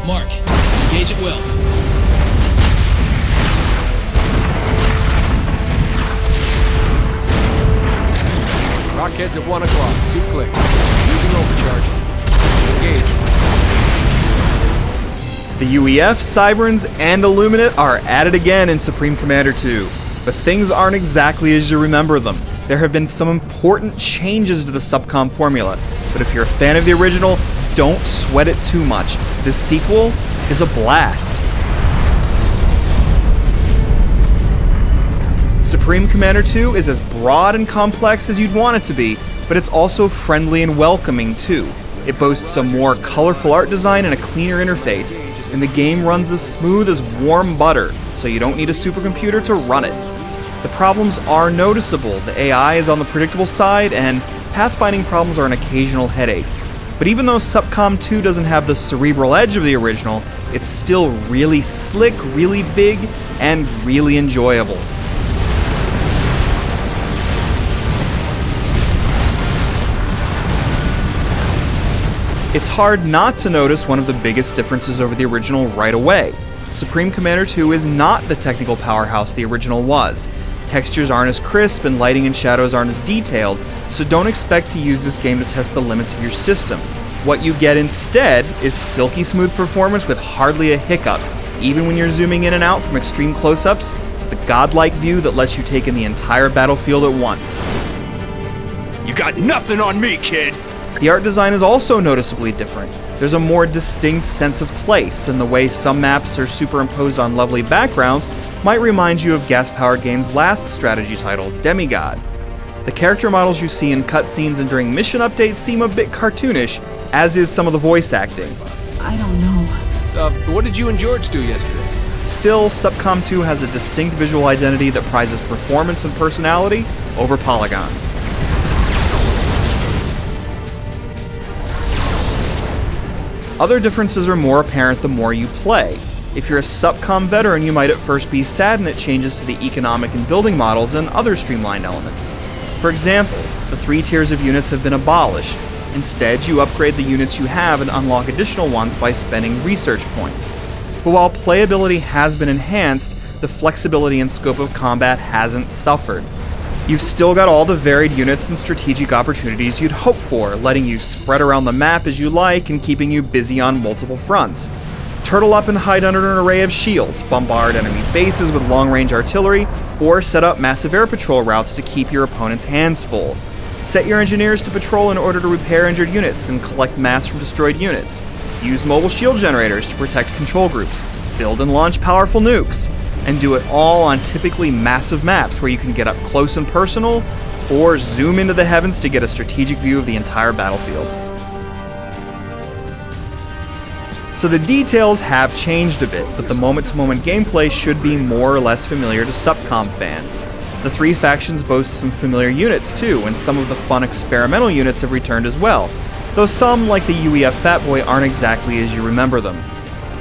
Mark, engage at will. Rockheads at 1 o'clock. 2 clicks. Using overcharge. Engage. The UEF, Cyberns, and Illuminate are at it again in Supreme Commander 2. But things aren't exactly as you remember them. There have been some important changes to the subcom formula, but if you're a fan of the original, don't sweat it too much. This sequel is a blast. Supreme Commander 2 is as broad and complex as you'd want it to be, but it's also friendly and welcoming too. It boasts a more colorful art design and a cleaner interface, and the game runs as smooth as warm butter, so you don't need a supercomputer to run it. The problems are noticeable. The AI is on the predictable side, and pathfinding problems are an occasional headache. But even though Subcom 2 doesn't have the cerebral edge of the original, it's still really slick, really big, and really enjoyable. It's hard not to notice one of the biggest differences over the original right away. Supreme Commander 2 is not the technical powerhouse the original was. Textures aren't as crisp and lighting and shadows aren't as detailed, so don't expect to use this game to test the limits of your system. What you get instead is silky smooth performance with hardly a hiccup, even when you're zooming in and out from extreme close-ups to the godlike view that lets you take in the entire battlefield at once. You got nothing on me, kid! The art design is also noticeably different. There's a more distinct sense of place, and the way some maps are superimposed on lovely backgrounds might remind you of Gas Power Games' last strategy title, Demigod. The character models you see in cutscenes and during mission updates seem a bit cartoonish, as is some of the voice acting. I don't know. What did you and George do yesterday? Still, Subcom 2 has a distinct visual identity that prizes performance and personality over polygons. Other differences are more apparent the more you play. If you're a Subcom veteran, you might at first be saddened at changes to the economic and building models and other streamlined elements. For example, the 3 tiers of units have been abolished. Instead, you upgrade the units you have and unlock additional ones by spending research points. But while playability has been enhanced, the flexibility and scope of combat hasn't suffered. You've still got all the varied units and strategic opportunities you'd hope for, letting you spread around the map as you like and keeping you busy on multiple fronts. Turtle up and hide under an array of shields, bombard enemy bases with long-range artillery, or set up massive air patrol routes to keep your opponent's hands full. Set your engineers to patrol in order to repair injured units and collect mass from destroyed units. Use mobile shield generators to protect control groups. Build and launch powerful nukes. And do it all on typically massive maps where you can get up close and personal, or zoom into the heavens to get a strategic view of the entire battlefield. So the details have changed a bit, but the moment-to-moment gameplay should be more or less familiar to Subcom fans. The 3 factions boast some familiar units too, and some of the fun experimental units have returned as well, though some, like the UEF Fatboy, aren't exactly as you remember them.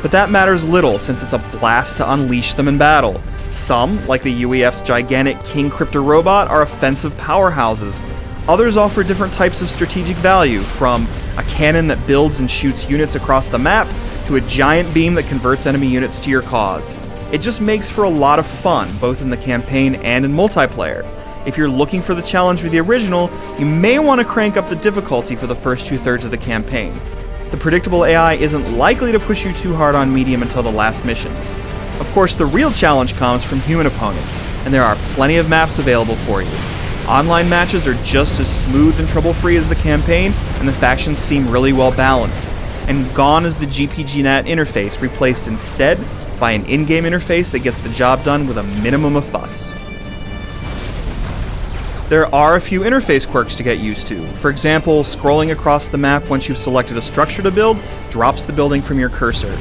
But that matters little, since it's a blast to unleash them in battle. Some, like the UEF's gigantic King Cryptor robot, are offensive powerhouses. Others offer different types of strategic value, from a cannon that builds and shoots units across the map, to a giant beam that converts enemy units to your cause. It just makes for a lot of fun, both in the campaign and in multiplayer. If you're looking for the challenge with the original, you may want to crank up the difficulty for the first 2/3 of the campaign. The predictable AI isn't likely to push you too hard on medium until the last missions. Of course, the real challenge comes from human opponents, and there are plenty of maps available for you. Online matches are just as smooth and trouble-free as the campaign, and the factions seem really well balanced. And gone is the GPGNet interface, replaced instead by an in-game interface that gets the job done with a minimum of fuss. There are a few interface quirks to get used to. For example, scrolling across the map once you've selected a structure to build drops the building from your cursor.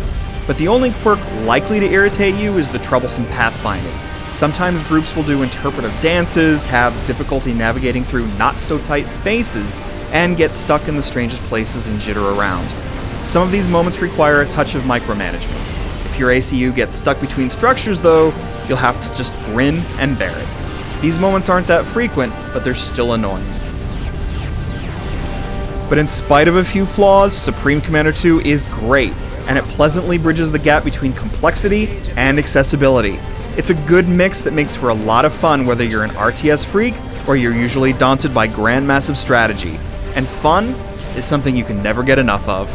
But the only quirk likely to irritate you is the troublesome pathfinding. Sometimes groups will do interpretive dances, have difficulty navigating through not-so-tight spaces, and get stuck in the strangest places and jitter around. Some of these moments require a touch of micromanagement. If your ACU gets stuck between structures, though, you'll have to just grin and bear it. These moments aren't that frequent, but they're still annoying. But in spite of a few flaws, Supreme Commander 2 is great. and it pleasantly bridges the gap between complexity and accessibility. It's a good mix that makes for a lot of fun whether you're an RTS freak or you're usually daunted by grandmassive strategy. And fun is something you can never get enough of.